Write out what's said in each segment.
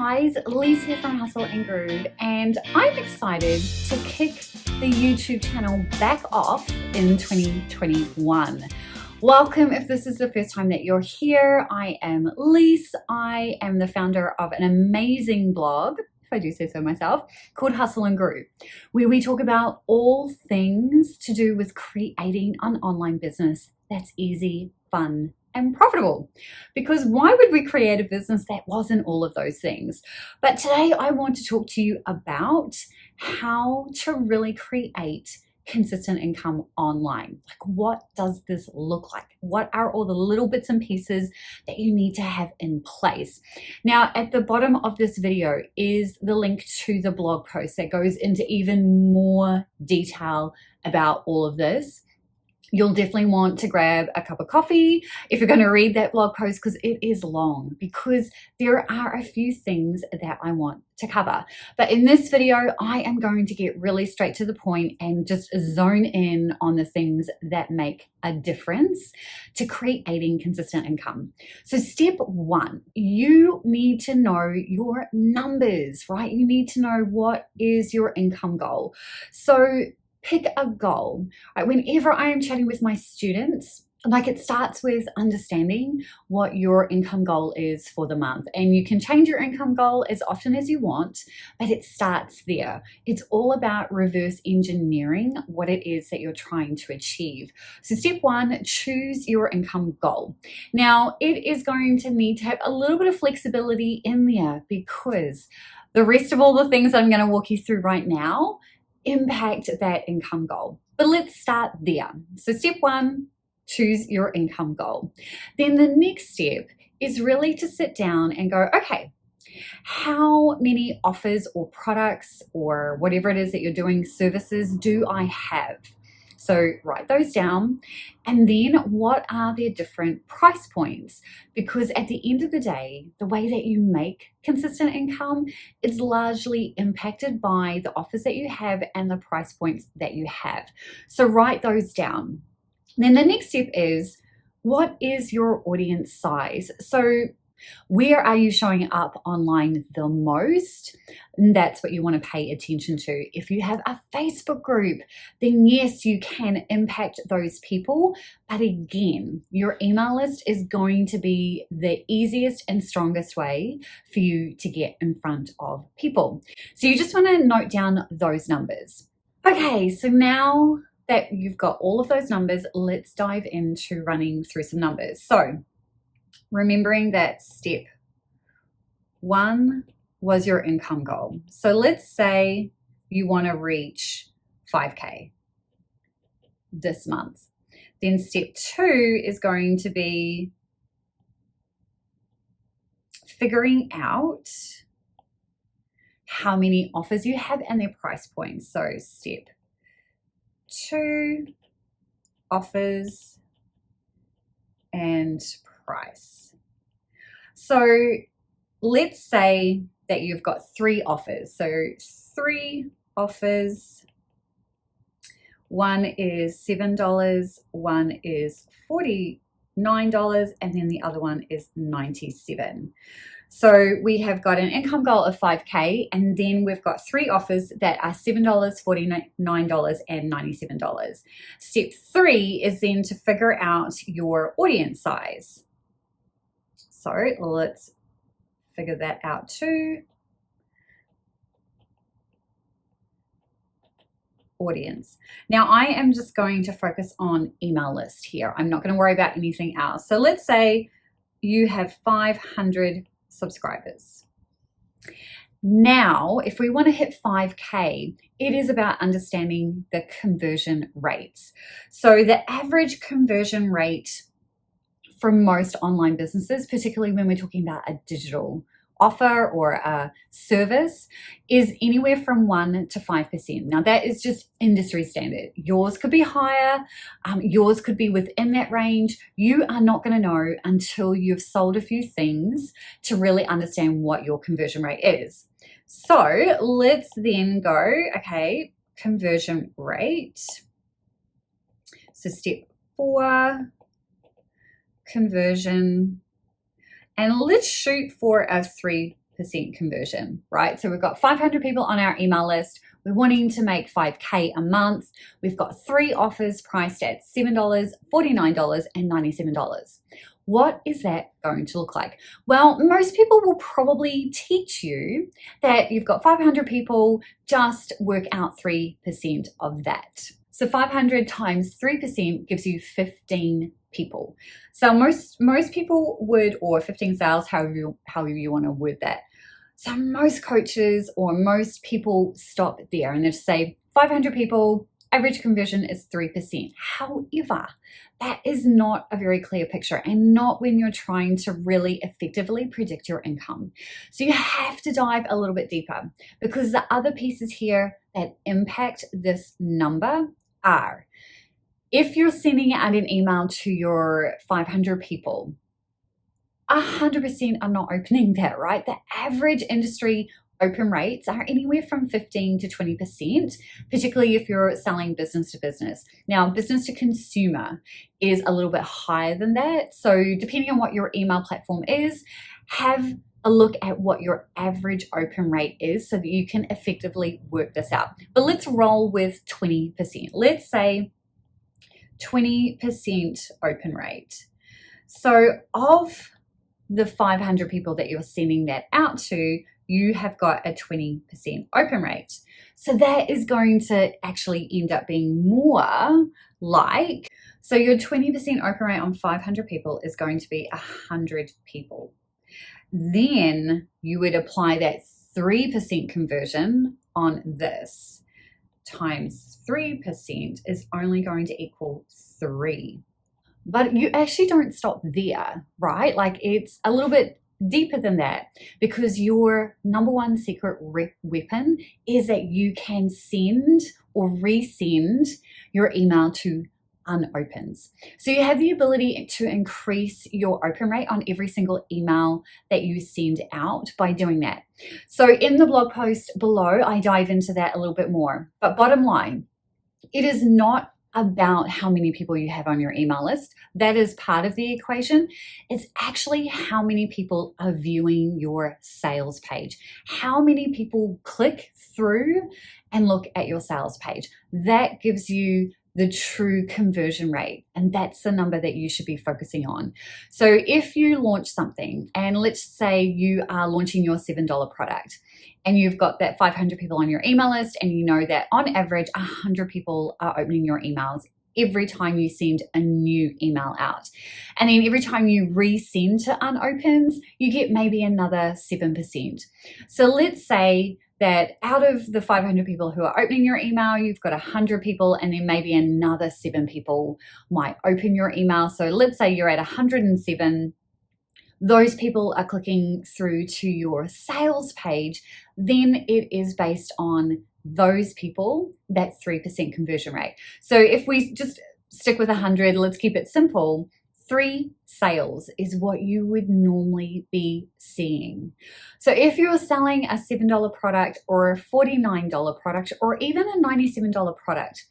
guys, Lise here from Hustle and Groove, and I'm excited to kick the YouTube channel back off in 2021. Welcome if this is the first time that you're here. I am Lise. I am the founder of an amazing blog, if I do say so myself, called Hustle and Groove, where we talk about all things to do with creating an online business that's easy, fun, and profitable. Because why would we create a business that wasn't all of those things? But today I want to talk to you about how to really create consistent income online. Like, what does this look like? What are all the little bits and pieces that you need to have in place? Now, at the bottom of this video is the link to the blog post that goes into even more detail about all of this. You'll definitely want to grab a cup of coffee if you're going to read that blog post, because it is long, because there are a few things that I want to cover. But in this video, I am going to get really straight to the point and just zone in on the things that make a difference to creating consistent income. So step one, you need to know your numbers, right? You need to know what is your income goal. So pick a goal. Right? Whenever I am chatting with my students, it starts with understanding what your income goal is for the month. And you can change your income goal as often as you want, but it starts there. It's all about reverse engineering what it is that you're trying to achieve. So step one, choose your income goal. Now, it is going to need to have a little bit of flexibility in there, because the rest of all the things I'm going to walk you through right now impact that income goal. But let's start there. So step one, choose your income goal. Then the next step is really to sit down and go, okay, how many offers or products or whatever it is that you're doing, services, do I have? So write those down. And then what are their different price points? Because at the end of the day, the way that you make consistent income is largely impacted by the offers that you have and the price points that you have. So write those down. Then the next step is, what is your audience size? So where are you showing up online the most? And that's what you want to pay attention to. If you have a Facebook group, then yes, you can impact those people. But again, your email list is going to be the easiest and strongest way for you to get in front of people. So you just want to note down those numbers. Okay, so now that you've got all of those numbers, let's dive into running through some numbers. So remembering that step one was your income goal. So let's say you want to reach 5K this month. Then step two is going to be figuring out how many offers you have and their price points. So step two, offers and price. So let's say that you've got 3 offers. So 3 offers. One is $7, one is $49, and then the other one is $97. So we have got an income goal of 5K, and then we've got 3 offers that are $7, $49, and $97. Step 3 is then to figure out your audience size. So let's figure that out too. Audience. Now I am just going to focus on email list here. I'm not going to worry about anything else. So let's say you have 500 subscribers. Now, if we want to hit 5K, it is about understanding the conversion rates. So the average conversion rate for most online businesses, particularly when we're talking about a digital offer or a service, is anywhere from 1 to 5%. Now that is just industry standard. Yours could be higher, yours could be within that range. You are not going to know until you've sold a few things to really understand what your conversion rate is. So let's then go, okay, conversion rate. So step 4, conversion, and let's shoot for a 3%. conversion, right? So we've got 500 people on our email list. We're wanting to make 5K a month. We've got 3 offers priced at $7, $49, and $97. What is that going to look like? Well, most people will probably teach you that you've got 500 people, just work out 3% of that. So 500 times 3% gives you 15 people. So most people would, or 15 sales, however you want to word that. So most coaches or most people stop there and they just say 500 people, average conversion is 3%. However, that is not a very clear picture and not when you're trying to really effectively predict your income. So you have to dive a little bit deeper because the other pieces here that impact this number are, if you're sending out an email to your 500 people, 100% are not opening that, right? The average industry open rates are anywhere from 15 to 20%, particularly if you're selling business to business. Now, business to consumer is a little bit higher than that. So depending on what your email platform is, have a look at what your average open rate is so that you can effectively work this out. But let's roll with 20%. Let's say 20% open rate. So of the 500 people that you're sending that out to, you have got a 20% open rate. So that is going to actually end up being more like, so your 20% open rate on 500 people is going to be 100 people. Then you would apply that 3% conversion on this times 3% is only going to equal 3. But you actually don't stop there, right? Like it's a little bit deeper than that because your number one secret weapon is that you can send or resend your email to unopens. So you have the ability to increase your open rate on every single email that you send out by doing that. So in the blog post below, I dive into that a little bit more. But bottom line, it is not about how many people you have on your email list. That is part of the equation. It's actually how many people are viewing your sales page. How many people click through and look at your sales page. That gives you the true conversion rate. And that's the number that you should be focusing on. So if you launch something, and let's say you are launching your $7 product, and you've got that 500 people on your email list, and you know that on average, 100 people are opening your emails every time you send a new email out. And then every time you resend to unopens, you get maybe another 7%. So let's say that out of the 500 people who are opening your email, you've got 100 people, and then maybe another 7 people might open your email. So let's say you're at 107. Those people are clicking through to your sales page. Then it is based on those people, that 3% conversion rate. So if we just stick with 100, let's keep it simple. 3 sales is what you would normally be seeing. So if you're selling a $7 product or a $49 product or even a $97 product,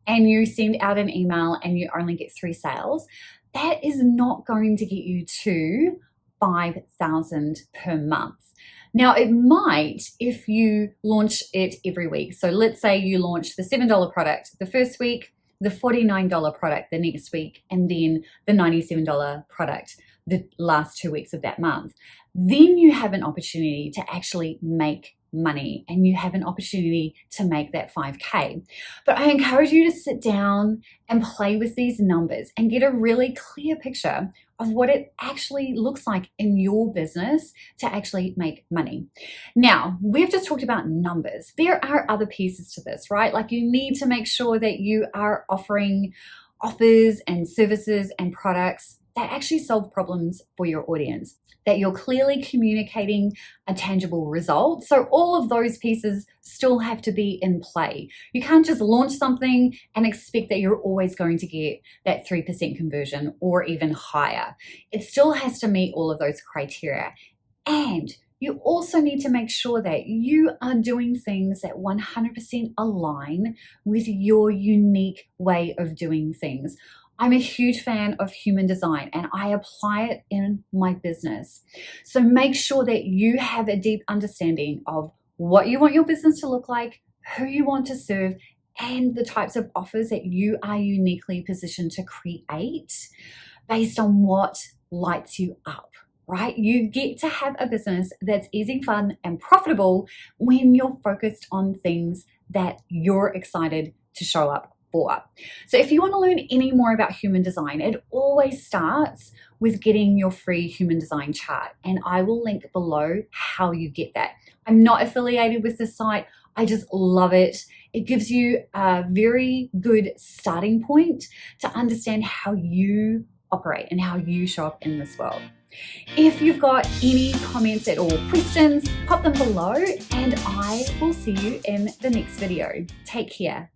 and you send out an email and you only get 3 sales, that is not going to get you to 5,000 per month. Now it might if you launch it every week. So let's say you launch the $7 product the first week, the $49 product the next week, and then the $97 product the last 2 weeks of that month. Then you have an opportunity to actually make money and you have an opportunity to make that 5K. But I encourage you to sit down and play with these numbers and get a really clear picture of what it actually looks like in your business to actually make money. Now, we've just talked about numbers. There are other pieces to this, right? Like you need to make sure that you are offering offers and services and products that actually solve problems for your audience, that you're clearly communicating a tangible result. So all of those pieces still have to be in play. You can't just launch something and expect that you're always going to get that 3% conversion or even higher. It still has to meet all of those criteria. And you also need to make sure that you are doing things that 100% align with your unique way of doing things. I'm a huge fan of human design and I apply it in my business. So make sure that you have a deep understanding of what you want your business to look like, who you want to serve, and the types of offers that you are uniquely positioned to create based on what lights you up, right? You get to have a business that's easy, fun, and profitable when you're focused on things that you're excited to show up for. So if you want to learn any more about human design, it always starts with getting your free human design chart, and I will link below how you get that. I'm not affiliated with this site. I just love it. It gives you a very good starting point to understand how you operate and how you show up in this world. If you've got any comments at all, questions, pop them below, and I will see you in the next video. Take care.